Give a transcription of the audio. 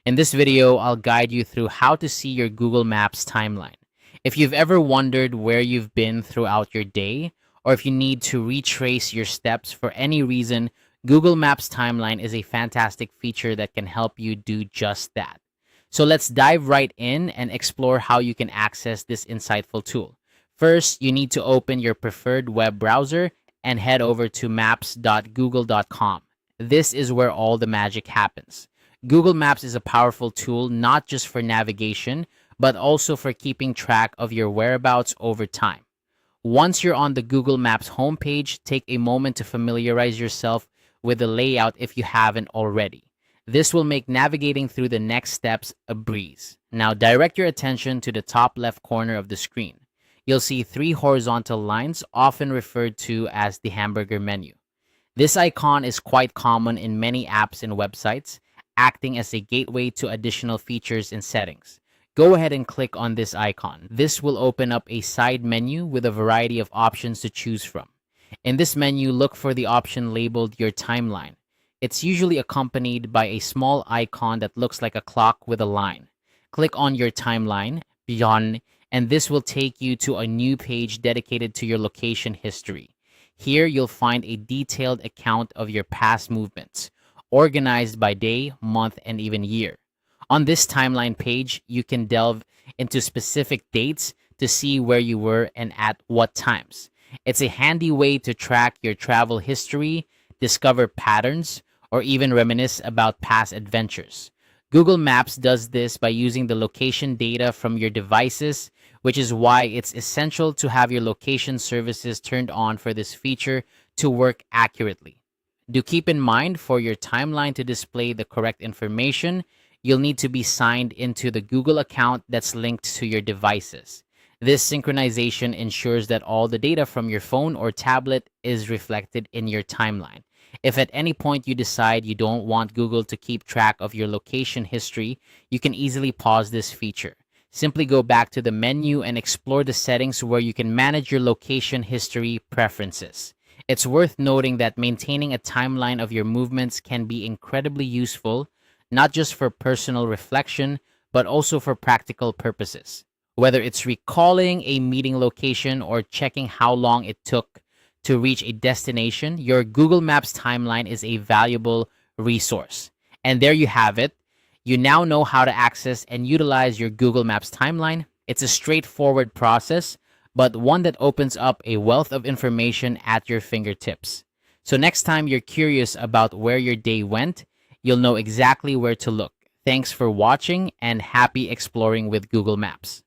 In this video, I'll guide you through how to see your Google Maps timeline. If you've ever wondered where you've been throughout your day, or if you need to retrace your steps for any reason, Google Maps timeline is a fantastic feature that can help you do just that. So let's dive right in and explore how you can access this insightful tool. First, you need to open your preferred web browser and head over to maps.google.com. This is where all the magic happens. Google Maps is a powerful tool not just for navigation, but also for keeping track of your whereabouts over time. Once you're on the Google Maps homepage, take a moment to familiarize yourself with the layout if you haven't already. This will make navigating through the next steps a breeze. Now direct your attention to the top left corner of the screen. You'll see three horizontal lines, often referred to as the hamburger menu. This icon is quite common in many apps and websites, acting as a gateway to additional features and settings. Go ahead and click on this icon. This will open up a side menu with a variety of options to choose from. In this menu, look for the option labeled Your Timeline. It's usually accompanied by a small icon that looks like a clock with a line. Click on Your Timeline, Beyond, and this will take you to a new page dedicated to your location history. Here, you'll find a detailed account of your past movements, organized by day, month, and even year. On this timeline page, you can delve into specific dates to see where you were and at what times. It's a handy way to track your travel history, discover patterns, or even reminisce about past adventures. Google Maps does this by using the location data from your devices, which is why it's essential to have your location services turned on for this feature to work accurately. Do keep in mind, for your timeline to display the correct information, you'll need to be signed into the Google account that's linked to your devices. This synchronization ensures that all the data from your phone or tablet is reflected in your timeline. If at any point you decide you don't want Google to keep track of your location history, you can easily pause this feature. Simply go back to the menu and explore the settings where you can manage your location history preferences. It's worth noting that maintaining a timeline of your movements can be incredibly useful, not just for personal reflection, but also for practical purposes. Whether it's recalling a meeting location or checking how long it took to reach a destination, your Google Maps timeline is a valuable resource. And there you have it. You now know how to access and utilize your Google Maps timeline. It's a straightforward process, but one that opens up a wealth of information at your fingertips. So next time you're curious about where your day went, you'll know exactly where to look. Thanks for watching, and happy exploring with Google Maps.